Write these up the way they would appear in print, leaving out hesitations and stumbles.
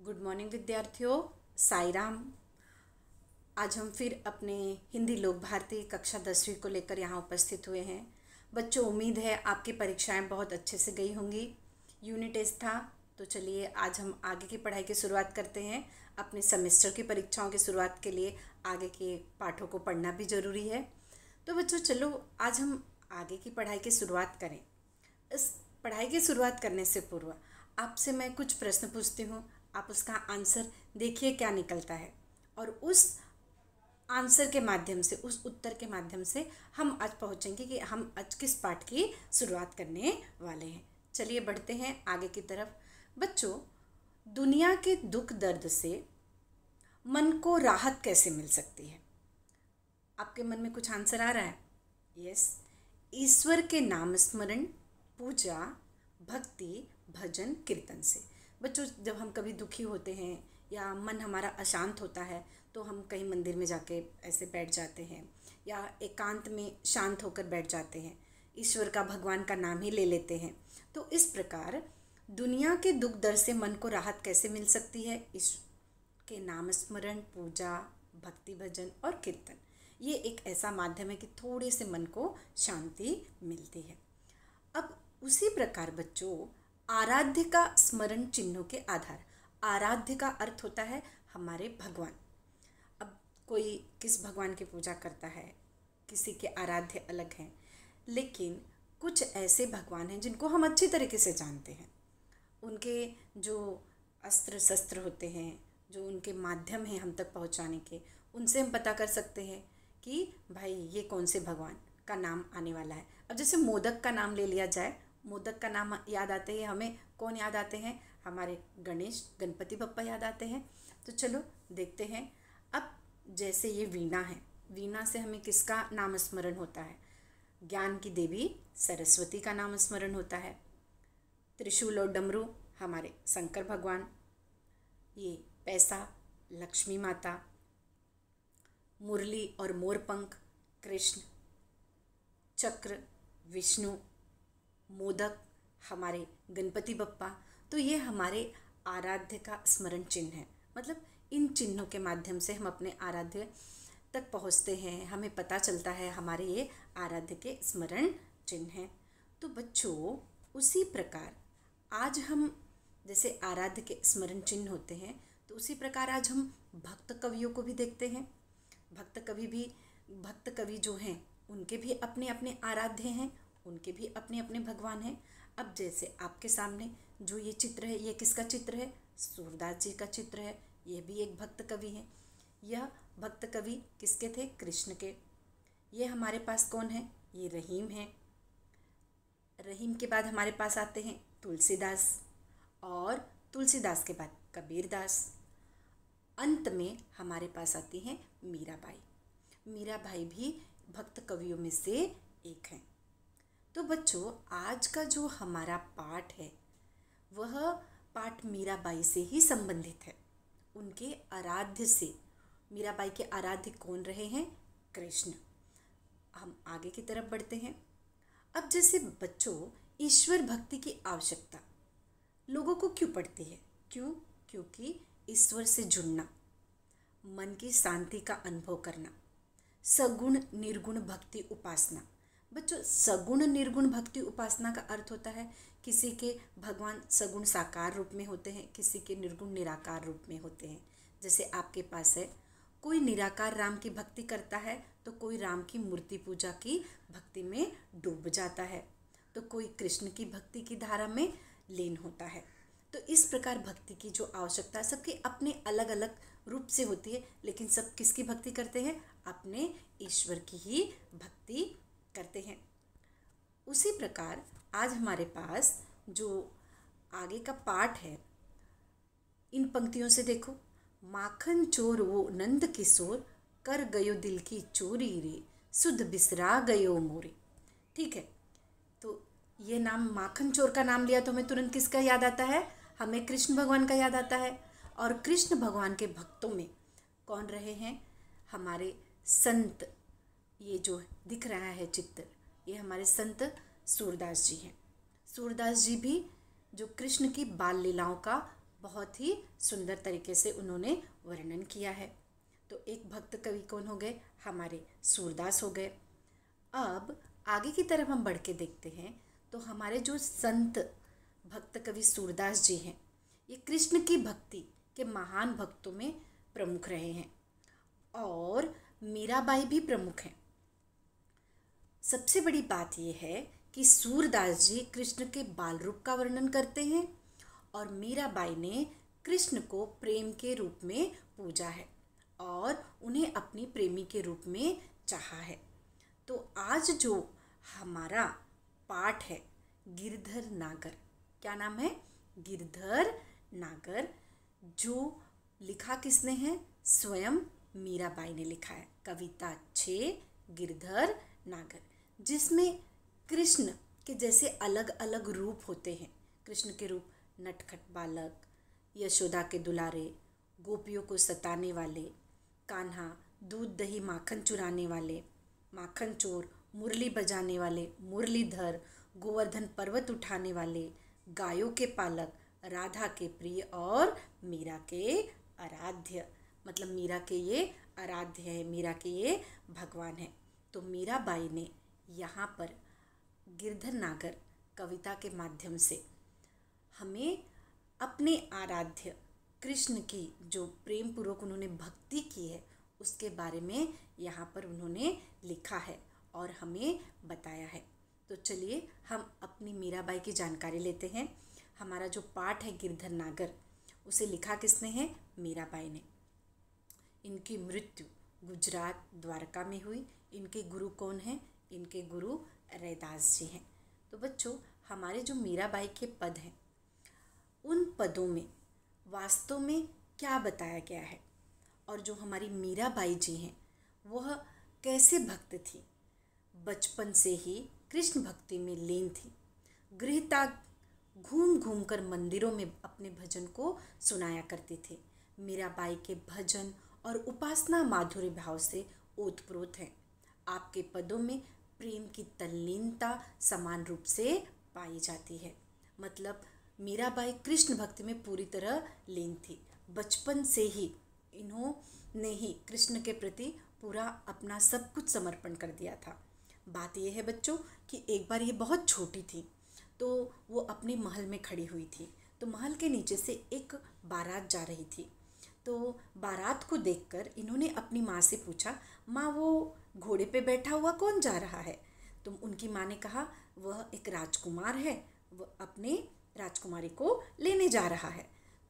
Good morning विद्यार्थियों। साई राम। आज हम फिर अपने हिंदी लोक भारती कक्षा 10वीं को लेकर यहाँ उपस्थित हुए हैं। बच्चों, उम्मीद है आपकी परीक्षाएं बहुत अच्छे से गई होंगी। यूनिट टेस्ट था, तो चलिए आज हम आगे की पढ़ाई की शुरुआत करते हैं। अपने सेमेस्टर की परीक्षाओं की शुरुआत के लिए आगे के पाठों को पढ़ना भी ज़रूरी है। तो बच्चों चलो आज हम आगे की पढ़ाई की शुरुआत करें। इस पढ़ाई की शुरुआत करने से पूर्व आपसे मैं कुछ प्रश्न पूछती हूँ, आप उसका आंसर देखिए क्या निकलता है, और उस आंसर के माध्यम से, उस उत्तर के माध्यम से हम आज पहुँचेंगे कि हम आज किस पाठ की शुरुआत करने वाले हैं। चलिए बढ़ते हैं आगे की तरफ। बच्चों, दुनिया के दुख दर्द से मन को राहत कैसे मिल सकती है? आपके मन में कुछ आंसर आ रहा है? यस, ईश्वर के नाम स्मरण, पूजा, भक्ति, भजन, कीर्तन से। बच्चों, जब हम कभी दुखी होते हैं या मन हमारा अशांत होता है तो हम कहीं मंदिर में जाके ऐसे बैठ जाते हैं या एकांत में शांत होकर बैठ जाते हैं, ईश्वर का, भगवान का नाम ही ले लेते हैं। तो इस प्रकार दुनिया के दुख दर्द से मन को राहत कैसे मिल सकती है? ईश्वर के नाम स्मरण, पूजा, भक्ति, भजन और कीर्तन, ये एक ऐसा माध्यम है कि थोड़े से मन को शांति मिलती है। अब उसी प्रकार बच्चों, आराध्य का स्मरण चिन्हों के आधार। आराध्य का अर्थ होता है हमारे भगवान। अब कोई किस भगवान की पूजा करता है, किसी के आराध्य अलग हैं, लेकिन कुछ ऐसे भगवान हैं जिनको हम अच्छी तरीके से जानते हैं। उनके जो अस्त्र शस्त्र होते हैं, जो उनके माध्यम हैं हम तक पहुंचाने के, उनसे हम पता कर सकते हैं कि भाई ये कौन से भगवान का नाम आने वाला है। अब जैसे मोदक का नाम ले लिया जाए, मोदक का नाम याद आते ही हमें कौन याद आते हैं? हमारे गणेश, गणपति बप्पा याद आते हैं। तो चलो देखते हैं। अब जैसे ये वीणा है, वीणा से हमें किसका नाम स्मरण होता है? ज्ञान की देवी सरस्वती का नाम स्मरण होता है। त्रिशूल और डमरू हमारे शंकर भगवान। ये पैसा लक्ष्मी माता। मुरली और मोरपंख कृष्ण। चक्र विष्णु। मोदक हमारे गणपति बप्पा। तो ये हमारे आराध्य का स्मरण चिन्ह है। मतलब इन चिन्हों के माध्यम से हम अपने आराध्य तक पहुँचते हैं, हमें पता चलता है हमारे ये आराध्य के स्मरण चिन्ह हैं। तो बच्चों, उसी प्रकार आज हम जैसे आराध्य के स्मरण चिन्ह होते हैं, तो उसी प्रकार आज हम भक्त कवियों को भी देखते हैं। भक्त कवि जो हैं उनके भी अपने अपने आराध्य हैं, उनके भी अपने अपने भगवान हैं। अब जैसे आपके सामने जो ये चित्र है, ये किसका चित्र है? सूरदास जी का चित्र है। ये भी एक भक्त कवि हैं। यह भक्त कवि किसके थे? कृष्ण के। ये हमारे पास कौन है? ये रहीम है। रहीम के बाद हमारे पास आते हैं तुलसीदास, और तुलसीदास के बाद कबीरदास। अंत में हमारे पास आती हैं मीराबाई। मीराबाई भी भक्त कवियों में से एक हैं। तो बच्चों, आज का जो हमारा पाठ है वह पाठ मीराबाई से ही संबंधित है, उनके आराध्य से। मीराबाई के आराध्य कौन रहे हैं? कृष्ण। हम आगे की तरफ बढ़ते हैं। अब जैसे बच्चों, ईश्वर भक्ति की आवश्यकता लोगों को क्यों पड़ती है? क्योंकि ईश्वर से जुड़ना, मन की शांति का अनुभव करना, सगुण निर्गुण भक्ति उपासना। बच्चों, सगुण निर्गुण भक्ति उपासना का अर्थ होता है किसी के भगवान सगुण साकार रूप में होते हैं, किसी के निर्गुण निराकार रूप में होते हैं। जैसे आपके पास है, कोई निराकार राम की भक्ति करता है तो कोई राम की मूर्ति पूजा की भक्ति में डूब जाता है, तो कोई कृष्ण की भक्ति की धारा में लीन होता है। तो इस प्रकार भक्ति की जो आवश्यकता है, सबके अपने अलग अलग रूप से होती है, लेकिन सब किसकी भक्ति करते हैं? अपने ईश्वर की ही भक्ति करते हैं। उसी प्रकार आज हमारे पास जो आगे का पाठ है, इन पंक्तियों से देखो। माखन चोर वो नंद किशोर, कर गयो दिल की चोरी रे, सुध बिसरा गयो मोरे। ठीक है, तो ये नाम माखन चोर का नाम लिया तो हमें तुरंत किसका याद आता है? हमें कृष्ण भगवान का याद आता है। और कृष्ण भगवान के भक्तों में कौन रहे हैं? हमारे संत। ये जो दिख रहा है चित्र, ये हमारे संत सूरदास जी हैं। सूरदास जी भी जो कृष्ण की बाल लीलाओं का बहुत ही सुंदर तरीके से उन्होंने वर्णन किया है। तो एक भक्त कवि कौन हो गए? हमारे सूरदास हो गए। अब आगे की तरफ हम बढ़ के देखते हैं तो हमारे जो संत भक्त कवि सूरदास जी हैं, ये कृष्ण की भक्ति के महान भक्तों में प्रमुख रहे हैं और मीराबाई भी प्रमुख हैं। सबसे बड़ी बात यह है कि सूरदास जी कृष्ण के बाल रूप का वर्णन करते हैं और मीराबाई ने कृष्ण को प्रेम के रूप में पूजा है और उन्हें अपनी प्रेमी के रूप में चाहा है। तो आज जो हमारा पाठ है गिरधर नागर, क्या नाम है? गिरधर नागर, जो लिखा किसने है? स्वयं मीराबाई ने लिखा है। कविता 6 गिरधर नागर, जिसमें कृष्ण के जैसे अलग अलग रूप होते हैं। कृष्ण के रूप नटखट बालक, यशोदा के दुलारे, गोपियों को सताने वाले, कान्हा दूध दही माखन चुराने वाले, माखन चोर, मुरली बजाने वाले, मुरलीधर, गोवर्धन पर्वत उठाने वाले, गायों के पालक, राधा के प्रिय और मीरा के आराध्य। मतलब मीरा के ये आराध्य है, मीरा के ये भगवान है। तो मीराबाई ने यहाँ पर गिरधर नागर कविता के माध्यम से हमें अपने आराध्य कृष्ण की जो प्रेम पूर्वक उन्होंने भक्ति की है उसके बारे में यहाँ पर उन्होंने लिखा है और हमें बताया है। तो चलिए हम अपनी मीराबाई की जानकारी लेते हैं। हमारा जो पाठ है गिरधर नागर, उसे लिखा किसने है? मीराबाई ने। इनकी मृत्यु गुजरात द्वारका में हुई। इनके गुरु कौन हैं? इनके गुरु रैदास जी हैं। तो बच्चों, हमारे जो मीराबाई के पद हैं उन पदों में वास्तव में क्या बताया गया है और जो हमारी मीराबाई जी हैं वह कैसे भक्त थी। बचपन से ही कृष्ण भक्ति में लीन थी। गृहता घूम घूम कर मंदिरों में अपने भजन को सुनाया करती थी। मीराबाई के भजन और उपासना माधुर्य भाव से ओतप्रोत हैं। आपके पदों में प्रेम की तल्लीनता समान रूप से पाई जाती है। मतलब मीराबाई कृष्ण भक्ति में पूरी तरह लीन थी। बचपन से ही इन्होंने ही कृष्ण के प्रति पूरा अपना सब कुछ समर्पण कर दिया था। बात यह है बच्चों कि एक बार ये बहुत छोटी थी तो वो अपने महल में खड़ी हुई थी। तो महल के नीचे से एक बारात जा रही थी। तो बारात को देखकर इन्होंने अपनी माँ से पूछा, माँ वो घोड़े पे बैठा हुआ कौन जा रहा है? तो उनकी माँ ने कहा, वह एक राजकुमार है, वह अपने राजकुमारी को लेने जा रहा है।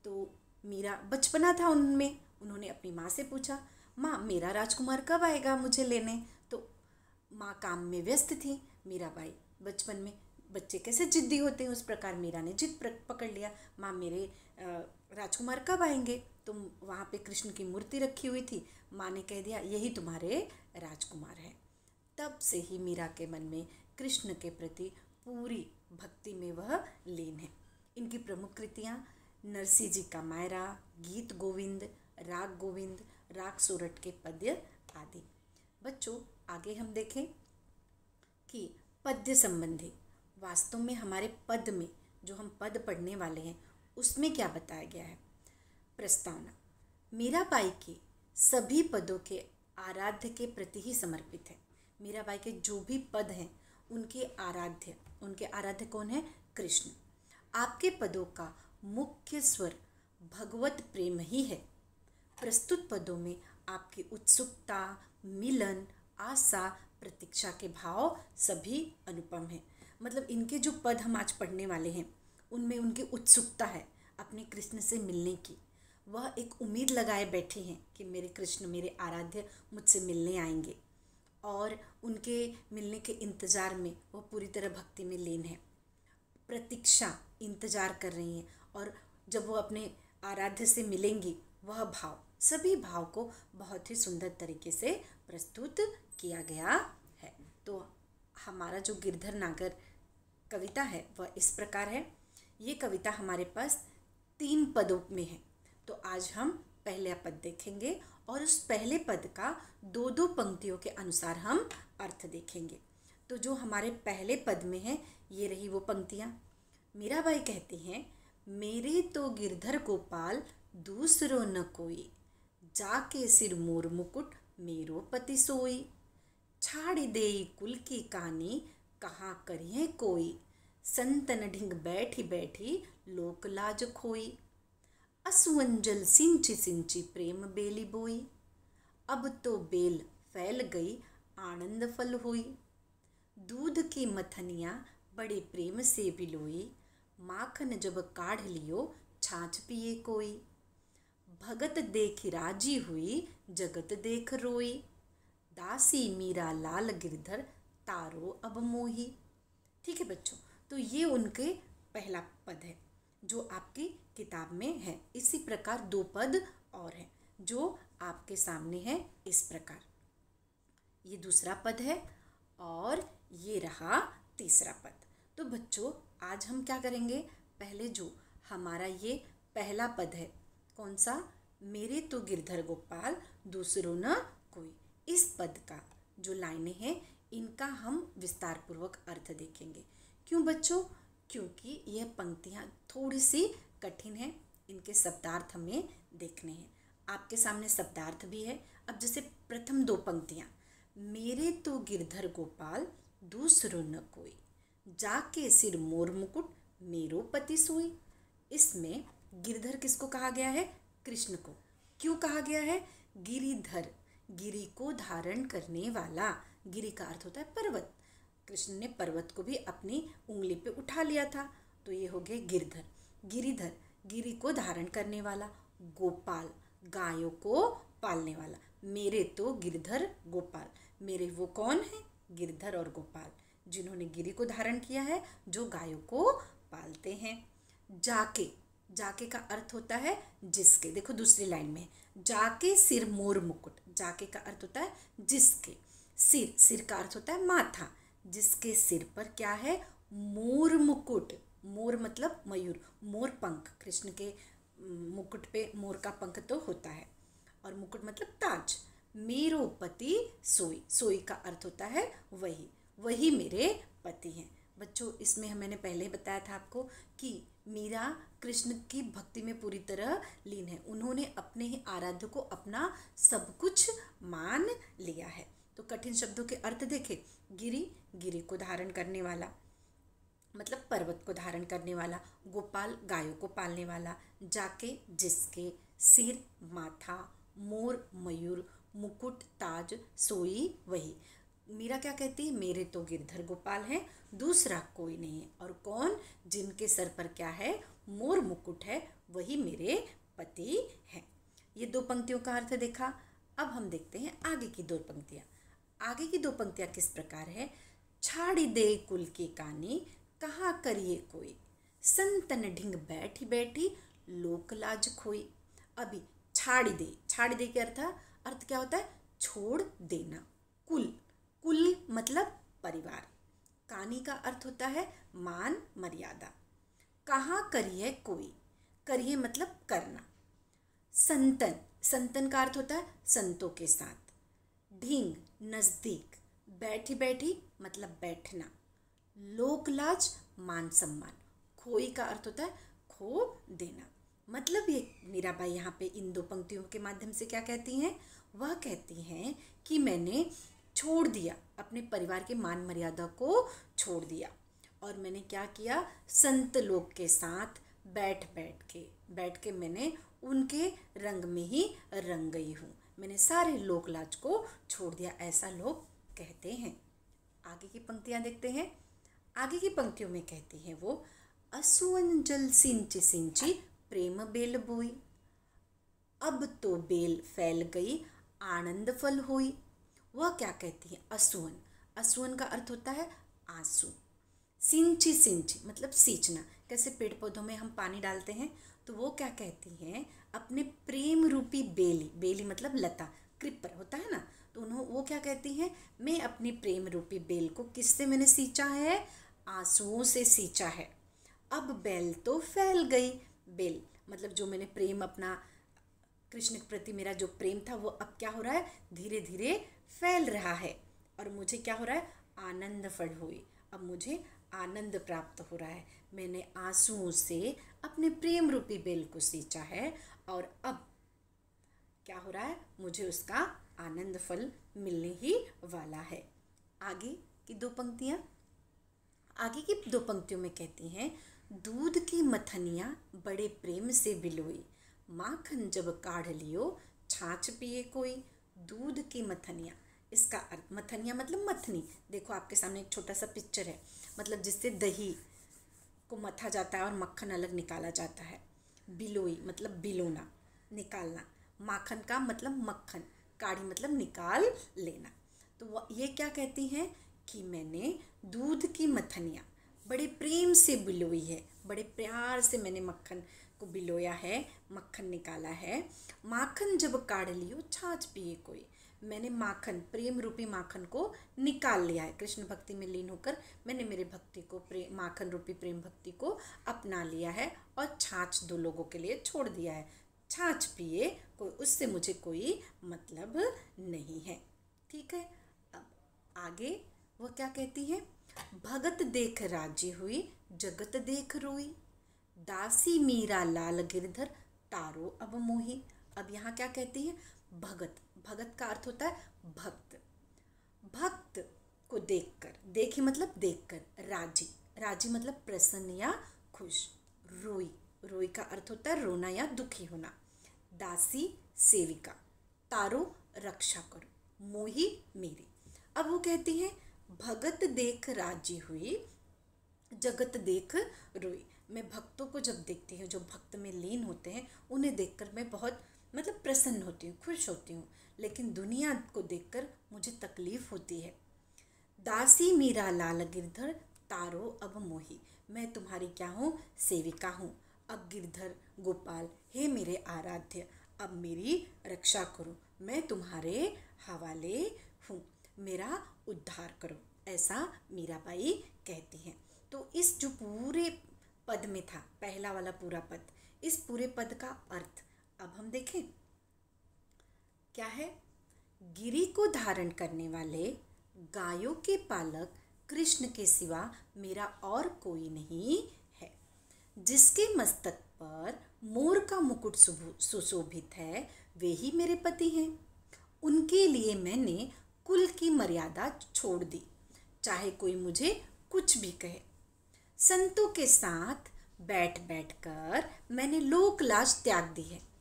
तो मीरा बचपना था उनमें, उन्होंने अपनी माँ से पूछा, माँ मेरा राजकुमार कब आएगा मुझे लेने? तो माँ काम में व्यस्त थी। मीराबाई बचपन में बच्चे कैसे जिद्दी होते हैं उस प्रकार मीरा ने जिद पकड़ लिया, माँ मेरे राजकुमार कब आएंगे? तो वहाँ पे कृष्ण की मूर्ति रखी हुई थी। माँ ने कह दिया, यही तुम्हारे राजकुमार हैं। तब से ही मीरा के मन में कृष्ण के प्रति पूरी भक्ति में वह लीन है। इनकी प्रमुख कृतियाँ नरसिंह जी का मायरा, गीत गोविंद, राग गोविंद, राग सोरठ के पद्य आदि। बच्चों, आगे हम देखें कि पद्य संबंधी वास्तव में हमारे पद में जो हम पद पढ़ने वाले हैं उसमें क्या बताया गया है। प्रस्तावना: मीराबाई के सभी पदों के आराध्य के प्रति ही समर्पित है। मीराबाई के जो भी पद हैं उनके आराध्य कौन है? कृष्ण। आपके पदों का मुख्य स्वर भगवत प्रेम ही है। प्रस्तुत पदों में आपकी उत्सुकता, मिलन, आशा, प्रतीक्षा के भाव सभी अनुपम हैं। मतलब इनके जो पद हम आज पढ़ने वाले हैं उनमें उनकी उत्सुकता है अपने कृष्ण से मिलने की। वह एक उम्मीद लगाए बैठे हैं कि मेरे कृष्ण, मेरे आराध्य मुझसे मिलने आएंगे और उनके मिलने के इंतज़ार में वह पूरी तरह भक्ति में लीन है। प्रतीक्षा, इंतज़ार कर रही हैं और जब वो अपने आराध्य से मिलेंगी वह भाव, सभी भाव को बहुत ही सुंदर तरीके से प्रस्तुत किया गया है। तो हमारा जो गिरधर नागर कविता है वह इस प्रकार है। ये कविता हमारे पास 3 पदों में है। तो आज हम पहला पद देखेंगे और उस पहले पद का 2-2 पंक्तियों के अनुसार हम अर्थ देखेंगे। तो जो हमारे पहले पद में है ये रही वो पंक्तियाँ। मीराबाई कहती हैं, मेरे तो गिरधर गोपाल दूसरो न कोई, जाके सिर मोर मुकुट मेरो पति सोई। छाड़ी देई कुल की कानी, कहाँ करिए कोई, संतन ढिंग बैठी बैठी लोक लाज खोई। असुअन जल सिंची सिंची प्रेम बेली बोई, अब तो बेल फैल गई आनंद फल हुई। दूध की मथनिया बड़े प्रेम से बिलोई, माखन जब काढ़ लियो छाछ पिए कोई। भगत देखी राजी हुई, जगत देख रोई, दासी मीरा लाल गिरधर तारो अब मोही। ठीक है बच्चों, तो ये उनके पहला पद है जो आपकी किताब में है। इसी प्रकार दो पद और हैं जो आपके सामने है इस प्रकार। ये दूसरा पद है और ये रहा तीसरा पद। तो बच्चों आज हम क्या करेंगे, पहले जो हमारा ये पहला पद है, कौन सा, मेरे तो गिरधर गोपाल दूसरो न कोई, इस पद का जो लाइनें हैं इनका हम विस्तार पूर्वक अर्थ देखेंगे। क्यों बच्चों, क्योंकि यह पंक्तियाँ थोड़ी सी कठिन हैं, इनके शब्दार्थ हमें देखने हैं। आपके सामने शब्दार्थ भी है। अब जैसे प्रथम दो पंक्तियाँ, मेरे तो गिरधर गोपाल दूसरो न कोई, जाके सिर मोर मुकुट मेरो पति सोई। इसमें गिरधर किसको कहा गया है, कृष्ण को। क्यों कहा गया है, गिरिधर, गिरि को धारण करने वाला। गिरि का अर्थ होता है पर्वत। कृष्ण ने पर्वत को भी अपनी उंगली पे उठा लिया था, तो ये हो गया गिरधर। गिरिधर, गिरि को धारण करने वाला। गोपाल, गायों को पालने वाला। मेरे तो गिरधर गोपाल, मेरे वो कौन है, गिरधर और गोपाल, जिन्होंने गिरि को धारण किया है, जो गायों को पालते हैं। जाके, जाके का अर्थ होता है जिसके। देखो दूसरी लाइन में, जाके सिर मोर मुकुट, जाके का अर्थ होता है जिसके। सिर, सिर का अर्थ होता है माथा, जिसके सिर पर क्या है, मोर मुकुट। मोर मतलब मयूर, मोर पंख। कृष्ण के मुकुट पे मोर का पंख तो होता है, और मुकुट मतलब ताज। मेरो पति सोई, सोई का अर्थ होता है वही, वही मेरे पति हैं। बच्चों इसमें मैंने पहले ही बताया था आपको कि मीरा कृष्ण की भक्ति में पूरी तरह लीन है। उन्होंने अपने ही आराध्य को अपना सब कुछ मान लिया है। तो कठिन शब्दों के अर्थ देखें, गिरि, गिरि को धारण करने वाला मतलब पर्वत को धारण करने वाला। गोपाल, गायों को पालने वाला। जाके, जिसके। सिर, माथा। मोर, मयूर। मुकुट, ताज। सोई, वही। मीरा क्या कहती है, मेरे तो गिरधर गोपाल हैं, दूसरा कोई नहीं है। और कौन, जिनके सर पर क्या है, मोर मुकुट है, वही मेरे पति हैं। ये दो पंक्तियों का अर्थ देखा। अब हम देखते हैं आगे की दो पंक्तियाँ। आगे की दो पंक्तियाँ किस प्रकार है, छाड़ी दे कुल की कानी, कहाँ करिए कोई, संतन ढिंग बैठी बैठी लोक लाज खोई। अभी छाड़ी दे, छाड़ी दे के अर्थ क्या होता है, छोड़ देना। कुल, कुल मतलब परिवार। कानी का अर्थ होता है मान मर्यादा। कहाँ करिए कोई, करिए मतलब करना। संतन, संतन का अर्थ होता है संतों के साथ। ढींग, नज़दीक। बैठी बैठी मतलब बैठना। लोकलाज, मान सम्मान। खोई का अर्थ होता है खो देना। मतलब ये मीराबाई यहाँ पे इन दो पंक्तियों के माध्यम से क्या कहती हैं, वह कहती हैं कि मैंने छोड़ दिया, अपने परिवार के मान मर्यादा को छोड़ दिया, और मैंने क्या किया, संत लोग के साथ बैठ के मैंने उनके रंग में ही रंग गई हूँ। मैंने सारे लोक लाज को छोड़ दिया, ऐसा लोग कहते हैं। आगे की पंक्तियाँ देखते हैं। आगे की पंक्तियों में कहती हैं वो, असुवन जल सिंची सिंची प्रेम बेल बोई, अब तो बेल फैल गई आनंद फल हुई। वह क्या कहती है, असुवन, असुवन का अर्थ होता है आंसू। सिंची, सिंची मतलब सींचना, कैसे पेड़ पौधों में हम पानी डालते हैं, तो वो क्या कहती हैं, अपने प्रेम रूपी बेली, बेली मतलब लता, क्रीपर होता है ना, तो वो क्या कहती हैं, मैं अपनी प्रेम रूपी बेल को किससे मैंने सींचा है, आंसुओं से सींचा है। अब बेल तो फैल गई, बेल मतलब जो मैंने प्रेम अपना कृष्ण के प्रति मेरा जो प्रेम था वो अब क्या हो रहा है, धीरे धीरे फैल रहा है, और मुझे क्या हो रहा है, आनंद फल हुई, अब मुझे आनंद प्राप्त हो रहा है। मैंने आंसुओं से अपने प्रेम रूपी बेल को सींचा है और अब क्या हो रहा है, मुझे उसका आनंद फल मिलने ही वाला है। आगे की दो पंक्तियाँ में कहती हैं, दूध की मथनियाँ बड़े प्रेम से बिलोई, माखन जब काढ़ लियो छाछ पिए कोई। दूध की मथनियाँ, इसका अर्थ, मथनियाँ मतलब मथनी। देखो आपके सामने एक छोटा सा पिक्चर है, मतलब जिससे दही को मथा जाता है और मक्खन अलग निकाला जाता है। बिलोई मतलब बिलोना, निकालना। माखन का मतलब मक्खन, काढ़ी मतलब निकाल लेना। तो ये क्या कहती हैं कि मैंने दूध की मथनियाँ बड़े प्रेम से बिलोई है, बड़े प्यार से मैंने मक्खन को बिलोया है, मक्खन निकाला है। माखन जब काढ़ लियो छाछ पिए कोई, मैंने माखन, प्रेम रूपी माखन को निकाल लिया है। कृष्ण भक्ति में लीन होकर मैंने मेरे भक्ति को, माखन रूपी प्रेम भक्ति को अपना लिया है और छाछ दो लोगों के लिए छोड़ दिया है। छाछ पिए कोई, उससे मुझे कोई मतलब नहीं है। ठीक है, अब आगे वह क्या कहती है, भगत देख राजी हुई जगत देख रोई, दासी मीरा लाल गिरधर तारो अब मोही। अब यहाँ क्या कहती है, भगत, भगत का अर्थ होता है भक्त। भक्त को देखकर, देखी मतलब देखकर, राजी, राजी मतलब प्रसन्न या खुश। रोई, रोई का अर्थ होता है रोना या दुखी होना। दासी सेविका, तारो रक्षा करो, मोही मेरी। अब वो कहती है, भगत देख राजी हुई जगत देख रोई। मैं भक्तों को जब देखती हूँ, जो भक्त में लीन होते हैं, उन्हें देखकर मैं बहुत मतलब प्रसन्न होती हूँ, खुश होती हूँ। लेकिन दुनिया को देखकर मुझे तकलीफ होती है। दासी मीरा लाल गिरधर तारो अब मोही, मैं तुम्हारी क्या हूँ, सेविका हूँ। अब गिरधर गोपाल, हे मेरे आराध्य, अब मेरी रक्षा करो, मैं तुम्हारे हवाले हूँ, मेरा उद्धार करो, ऐसा मीराबाई कहती हैं। तो इस जो पूरे पद में था, पहला वाला पूरा पद, इस पूरे पद का अर्थ अब हम देखें क्या है। गिरि को धारण करने वाले गायों के पालक कृष्ण के सिवा मेरा और कोई नहीं है। जिसके मस्तक पर मोर का मुकुट सुशोभित है, वे ही मेरे पति हैं। उनके लिए मैंने कुल की मर्यादा छोड़ दी, चाहे कोई मुझे कुछ भी कहे। संतों के साथ बैठ बैठ कर मैंने लोक लाज त्याग दी है।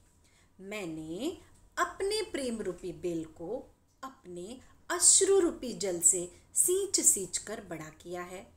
मैंने अपने प्रेम रूपी बेल को अपने अश्रु रूपी जल से सींच सींच कर बड़ा किया है।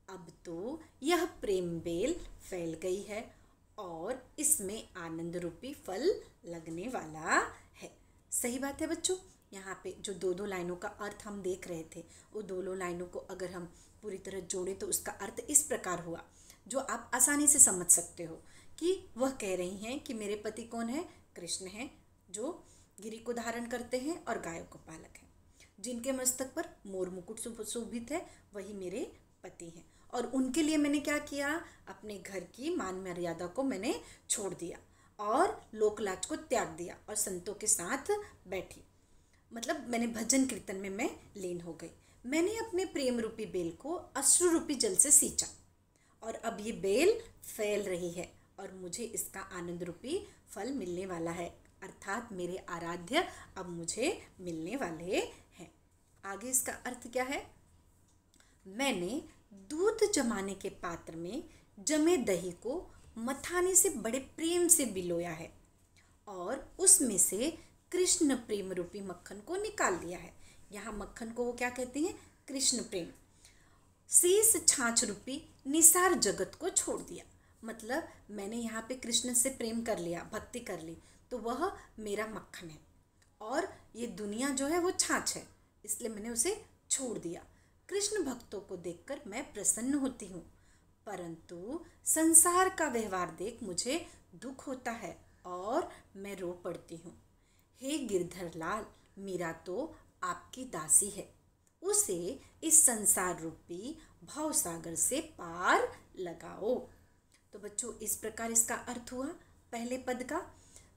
अब तो यह प्रेम बेल फैल गई है और इसमें आनंद रूपी फल लगने वाला है। सही बात है बच्चों। यहाँ पे जो दो दो लाइनों का अर्थ हम देख रहे थे, वो दोनों लाइनों को अगर हम पूरी तरह जोड़ें तो उसका अर्थ इस प्रकार हुआ, जो आप आसानी से समझ सकते हो कि वह कह रही हैं कि मेरे पति कौन है, कृष्ण हैं, जो गिरि को धारण करते हैं और गायों को पालक हैं। जिनके मस्तक पर मोर मुकुट सुशोभित है, वही मेरे पति हैं। और उनके लिए मैंने क्या किया, अपने घर की मान मर्यादा को मैंने छोड़ दिया और लोकलाज को त्याग दिया और संतों के साथ बैठी, मतलब मैंने भजन कीर्तन में मैं लीन हो गई। मैंने अपने प्रेम रूपी बेल को अश्रु रूपी जल से सींचा और अब ये बेल फैल रही है और मुझे इसका आनंद रूपी फल मिलने वाला है, अर्थात मेरे आराध्य अब मुझे मिलने वाले हैं। आगे इसका अर्थ क्या है, मैंने दूध जमाने के पात्र में जमे दही को मथाने से बड़े प्रेम से बिलोया है और उसमें से कृष्ण प्रेम रूपी मक्खन को निकाल लिया है। यहाँ मक्खन को वो क्या कहती हैं, कृष्ण प्रेम। शेष छाछ रूपी निसार जगत को छोड़ दिया, मतलब मैंने यहाँ पे कृष्ण से प्रेम कर लिया, भक्ति कर ली, तो वह मेरा मक्खन है और ये दुनिया जो है वो छाछ है, इसलिए मैंने उसे छोड़ दिया। कृष्ण भक्तों को देखकर मैं प्रसन्न होती हूँ, परंतु संसार का व्यवहार देख मुझे दुख होता है और मैं रो पड़ती हूँ। हे गिरधर लाल, मीरा तो आपकी दासी है, उसे इस संसार रूपी भाव सागर से पार लगाओ। तो बच्चों इस प्रकार इसका अर्थ हुआ पहले पद का।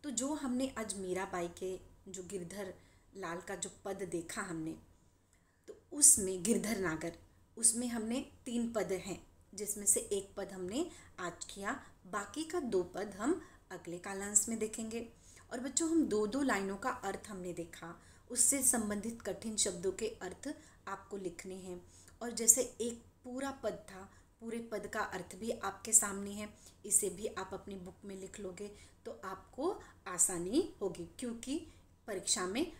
तो जो हमने आज मीराबाई के जो गिरधर लाल का जो पद देखा हमने, तो उसमें गिरधर नागर, उसमें हमने 3 पद हैं, जिसमें से एक पद हमने आज किया, बाकी का 2 पद हम अगले कालांश में देखेंगे। और बच्चों हम 2 लाइनों का अर्थ हमने देखा, उससे संबंधित कठिन शब्दों के अर्थ आपको लिखने हैं। और जैसे एक पूरा पद था, पूरे पद का अर्थ भी आपके सामने है, इसे भी आप अपनी बुक में लिख लोगे तो आपको आसानी होगी, क्योंकि परीक्षा में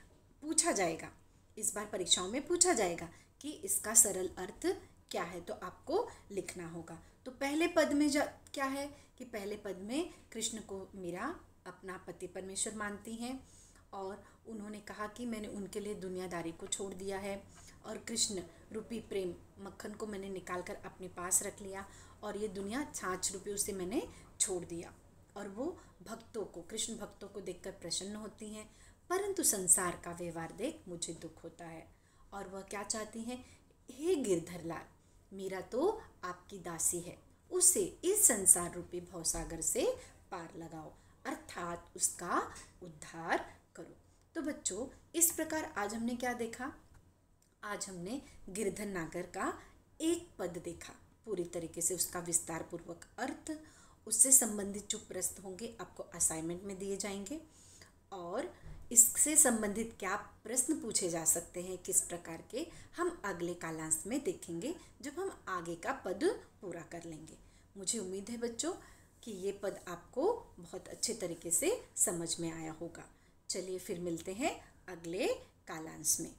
पूछा जाएगा, इस बार परीक्षाओं में पूछा जाएगा कि इसका सरल अर्थ क्या है, तो आपको लिखना होगा। तो पहले पद में क्या है कि पहले पद में कृष्ण को मीरा अपना पति परमेश्वर मानती हैं और उन्होंने कहा कि मैंने उनके लिए दुनियादारी को छोड़ दिया है और कृष्ण रूपी प्रेम मक्खन को मैंने निकाल कर अपने पास रख लिया और ये दुनिया छाछ रूपी उसे मैंने छोड़ दिया। और वो भक्तों को, कृष्ण भक्तों को देखकर प्रसन्न होती हैं, परंतु संसार का व्यवहार देख मुझे दुख होता है। और वह क्या चाहती हैं, हे गिरधरलाल, मीरा तो आपकी दासी है, उसे इस संसार रूपी भवसागर से पार लगाओ, अर्थात उसका उद्धार करो। तो बच्चों इस प्रकार आज हमने क्या देखा, आज हमने गिरधर नागर का एक पद देखा, पूरी तरीके से उसका विस्तार पूर्वक अर्थ, उससे संबंधित जो प्रश्न होंगे आपको असाइनमेंट में दिए जाएंगे और इससे संबंधित क्या प्रश्न पूछे जा सकते हैं, किस प्रकार के, हम अगले कालांश में देखेंगे जब हम आगे का पद पूरा कर लेंगे। मुझे उम्मीद है बच्चों कि ये पद आपको बहुत अच्छे तरीके से समझ में आया होगा। चलिए फिर मिलते हैं अगले कालांश में।